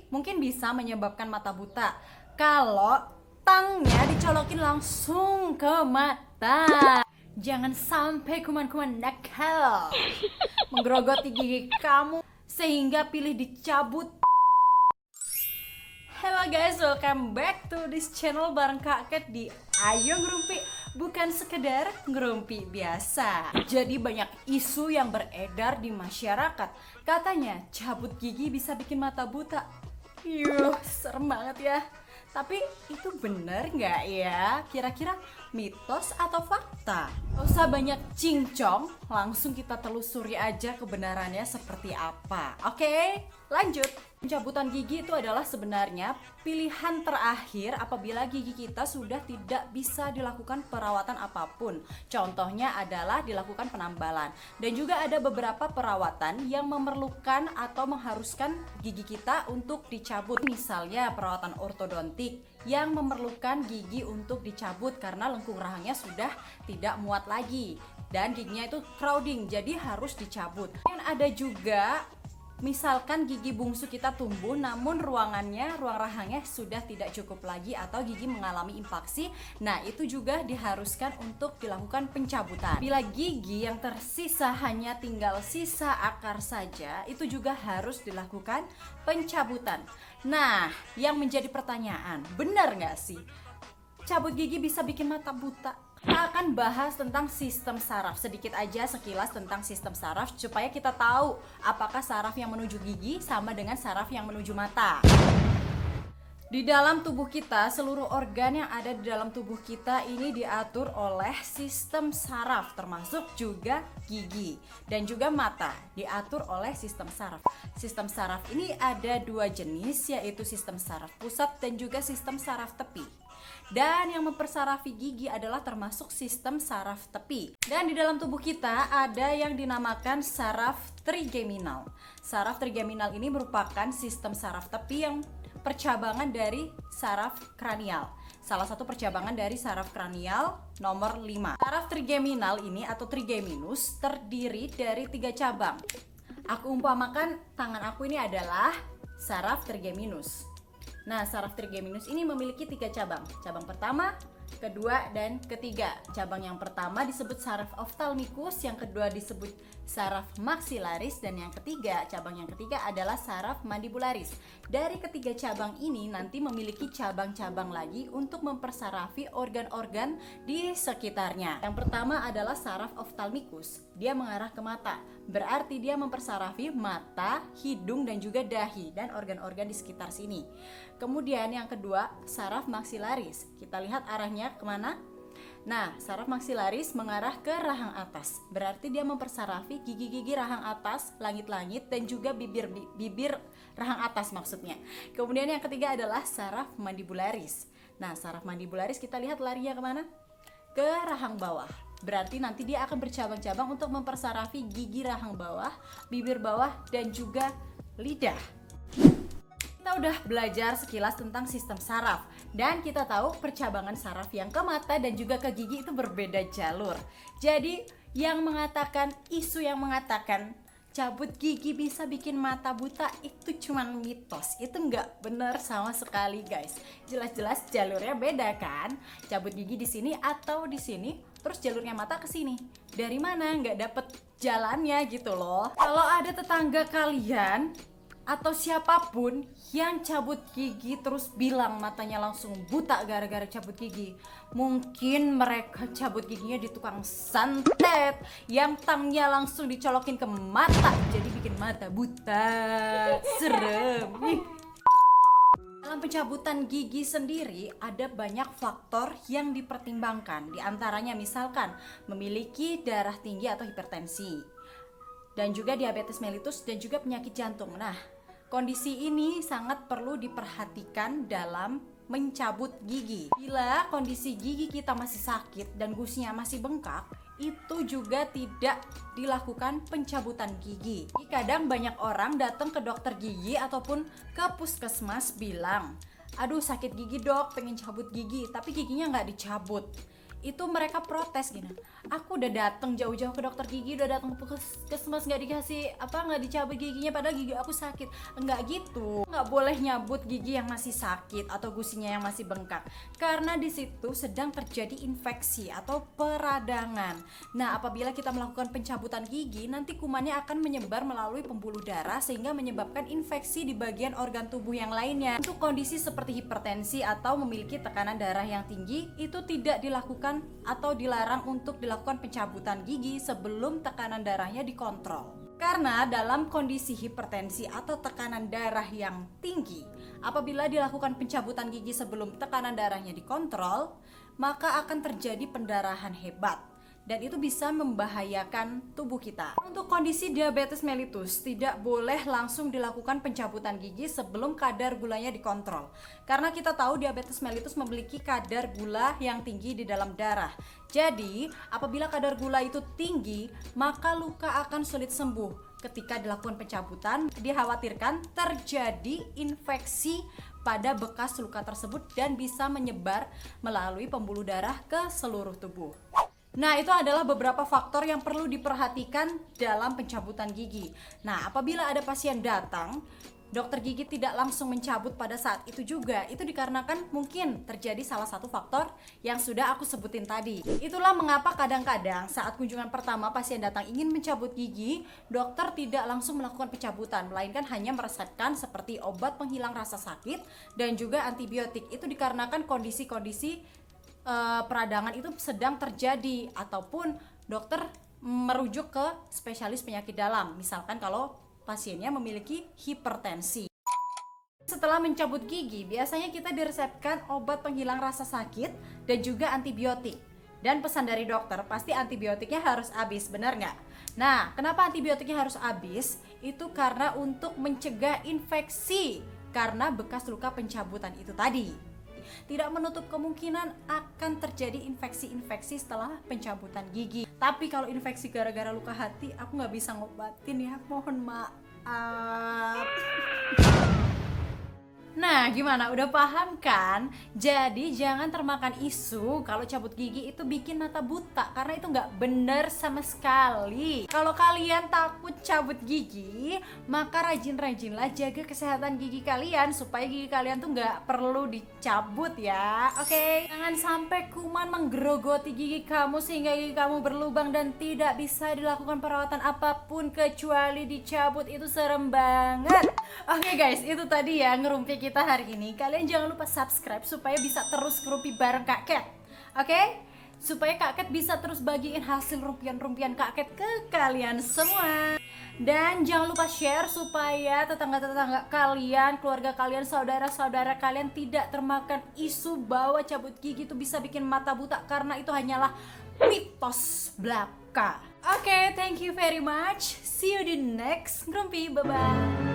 mungkin bisa menyebabkan mata buta kalau tangnya dicolokin langsung ke mata. Jangan sampai kuman-kuman nakal menggerogoti gigi kamu sehingga pilih dicabut. Hello guys, welcome back to this channel bareng Kak Ket di Ayo Ngerumpi. Bukan sekedar ngerumpi biasa. Jadi banyak isu yang beredar di masyarakat. Katanya cabut gigi bisa bikin mata buta. Yuh, serem banget ya. Tapi itu bener nggak ya? Kira-kira mitos atau fakta? Gak usah banyak cincong, langsung kita telusuri aja kebenarannya seperti apa. Oke, lanjut. Pencabutan gigi itu adalah sebenarnya pilihan terakhir apabila gigi kita sudah tidak bisa dilakukan perawatan apapun. Contohnya adalah dilakukan penambalan. Dan juga ada beberapa perawatan yang memerlukan atau mengharuskan gigi kita untuk dicabut. Misalnya perawatan ortodontik yang memerlukan gigi untuk dicabut karena lengkung rahangnya sudah tidak muat lagi dan giginya itu crowding, jadi harus dicabut. Dan ada juga misalkan gigi bungsu kita tumbuh namun ruang rahangnya sudah tidak cukup lagi atau gigi mengalami impaksi. Nah, itu juga diharuskan untuk dilakukan pencabutan. Bila gigi yang tersisa hanya tinggal sisa akar saja, itu juga harus dilakukan pencabutan. Nah, yang menjadi pertanyaan, benar nggak sih cabut gigi bisa bikin mata buta? Kita akan bahas tentang sistem saraf, sedikit aja sekilas tentang sistem saraf supaya kita tahu apakah saraf yang menuju gigi sama dengan saraf yang menuju mata. Di dalam tubuh kita, seluruh organ yang ada di dalam tubuh kita ini diatur oleh sistem saraf, termasuk juga gigi dan juga mata diatur oleh sistem saraf. Sistem saraf ini ada dua jenis, yaitu sistem saraf pusat dan juga sistem saraf tepi. Dan yang mempersarafi gigi adalah termasuk sistem saraf tepi. Dan di dalam tubuh kita ada yang dinamakan saraf trigeminal. Saraf trigeminal ini merupakan sistem saraf tepi yang percabangan dari saraf kranial. Salah satu percabangan dari saraf kranial nomor 5. Saraf trigeminal ini atau trigeminus terdiri dari 3 cabang. Aku umpamakan tangan aku ini adalah saraf trigeminus. Nah, saraf trigeminus ini memiliki 3 cabang. Cabang pertama, kedua, dan ketiga. Cabang yang pertama disebut saraf ophthalmicus, yang kedua disebut saraf maxillaris, dan cabang yang ketiga adalah saraf mandibularis. Dari ketiga cabang ini nanti memiliki cabang-cabang lagi untuk mempersarafi organ-organ di sekitarnya. Yang pertama adalah saraf ophthalmicus. Dia mengarah ke mata. Berarti dia mempersarafi mata, hidung, dan juga dahi dan organ-organ di sekitar sini. Kemudian yang kedua, saraf maxillaris. Kita lihat arahnya kemana? Nah, saraf maxillaris mengarah ke rahang atas. Berarti dia mempersarafi gigi-gigi rahang atas, langit-langit, dan juga bibir rahang atas maksudnya. Kemudian yang ketiga adalah saraf mandibularis. Nah, saraf mandibularis kita lihat larinya kemana? Ke rahang bawah. Berarti nanti dia akan bercabang-cabang untuk mempersarafi gigi rahang bawah, bibir bawah, dan juga lidah. Kita udah belajar sekilas tentang sistem saraf dan kita tahu percabangan saraf yang ke mata dan juga ke gigi itu berbeda jalur. Jadi isu yang mengatakan cabut gigi bisa bikin mata buta itu cuman mitos. Itu nggak benar sama sekali, guys. Jelas-jelas jalurnya beda kan? Cabut gigi di sini atau di sini, terus jalurnya mata ke sini. Dari mana? Nggak dapet jalannya gitu loh. Kalau ada tetangga kalian atau siapapun yang cabut gigi terus bilang matanya langsung buta gara-gara cabut gigi, mungkin mereka cabut giginya di tukang santet yang tangnya langsung dicolokin ke mata, jadi bikin mata buta. Serem. Dalam pencabutan gigi sendiri ada banyak faktor yang dipertimbangkan. Di antaranya misalkan memiliki darah tinggi atau hipertensi, dan juga diabetes mellitus dan juga penyakit jantung. Nah, kondisi ini sangat perlu diperhatikan dalam mencabut gigi. Bila kondisi gigi kita masih sakit dan gusinya masih bengkak, itu juga tidak dilakukan pencabutan gigi. Kadang banyak orang datang ke dokter gigi ataupun ke puskesmas bilang, aduh sakit gigi dok, pengen cabut gigi, tapi giginya nggak dicabut. itu mereka protes gini, aku udah datang jauh-jauh ke dokter gigi, udah datang ke puskesmas nggak dikasih nggak dicabut giginya padahal gigi aku sakit. Enggak gitu, nggak boleh nyabut gigi yang masih sakit atau gusinya yang masih bengkak, karena di situ sedang terjadi infeksi atau peradangan. Nah, apabila kita melakukan pencabutan gigi, nanti kumannya akan menyebar melalui pembuluh darah sehingga menyebabkan infeksi di bagian organ tubuh yang lainnya. Untuk kondisi seperti hipertensi atau memiliki tekanan darah yang tinggi, itu tidak dilakukan atau dilarang untuk dilakukan pencabutan gigi sebelum tekanan darahnya dikontrol. Karena dalam kondisi hipertensi atau tekanan darah yang tinggi, apabila dilakukan pencabutan gigi sebelum tekanan darahnya dikontrol, maka akan terjadi pendarahan hebat dan itu bisa membahayakan tubuh kita. Untuk kondisi diabetes mellitus, tidak boleh langsung dilakukan pencabutan gigi sebelum kadar gulanya dikontrol. Karena kita tahu diabetes mellitus memiliki kadar gula yang tinggi di dalam darah. Jadi, apabila kadar gula itu tinggi, maka luka akan sulit sembuh. Ketika dilakukan pencabutan, dikhawatirkan terjadi infeksi pada bekas luka tersebut dan bisa menyebar melalui pembuluh darah ke seluruh tubuh. Nah, itu adalah beberapa faktor yang perlu diperhatikan dalam pencabutan gigi. Nah, apabila ada pasien datang, dokter gigi tidak langsung mencabut pada saat itu juga, itu dikarenakan mungkin terjadi salah satu faktor yang sudah aku sebutin tadi. Itulah mengapa kadang-kadang saat kunjungan pertama pasien datang ingin mencabut gigi, dokter tidak langsung melakukan pencabutan, melainkan hanya meresepkan seperti obat penghilang rasa sakit dan juga antibiotik. Itu dikarenakan kondisi-kondisi peradangan itu sedang terjadi ataupun dokter merujuk ke spesialis penyakit dalam, misalkan kalau pasiennya memiliki hipertensi. Setelah mencabut gigi, biasanya kita diresepkan obat penghilang rasa sakit dan juga antibiotik. Dan pesan dari dokter, pasti antibiotiknya harus habis, benar nggak? Nah, kenapa antibiotiknya harus habis? Itu karena untuk mencegah infeksi karena bekas luka pencabutan itu tadi. Tidak menutup kemungkinan akan terjadi infeksi-infeksi setelah pencabutan gigi. Tapi kalau infeksi gara-gara luka hati, aku nggak bisa ngobatin ya, mohon maaf. Nah, gimana? Udah paham kan? Jadi jangan termakan isu kalau cabut gigi itu bikin mata buta, karena itu nggak benar sama sekali. Kalau kalian takut cabut gigi, maka rajin-rajinlah jaga kesehatan gigi kalian supaya gigi kalian tuh nggak perlu dicabut ya. Oke? Jangan sampai kuman menggerogoti gigi kamu sehingga gigi kamu berlubang dan tidak bisa dilakukan perawatan apapun kecuali dicabut. Itu serem banget. Oke guys, itu tadi ya ngerumpi kita hari ini. Kalian jangan lupa subscribe supaya bisa terus ngerumpi bareng Kak Cat. Oke? Supaya Kak Cat bisa terus bagiin hasil rumpian-rumpian Kak Cat ke kalian semua. Dan jangan lupa share supaya tetangga-tetangga kalian, keluarga kalian, saudara-saudara kalian tidak termakan isu bahwa cabut gigi itu bisa bikin mata buta, karena itu hanyalah mitos belaka. Oke, thank you very much. See you di next ngerumpi. Bye-bye.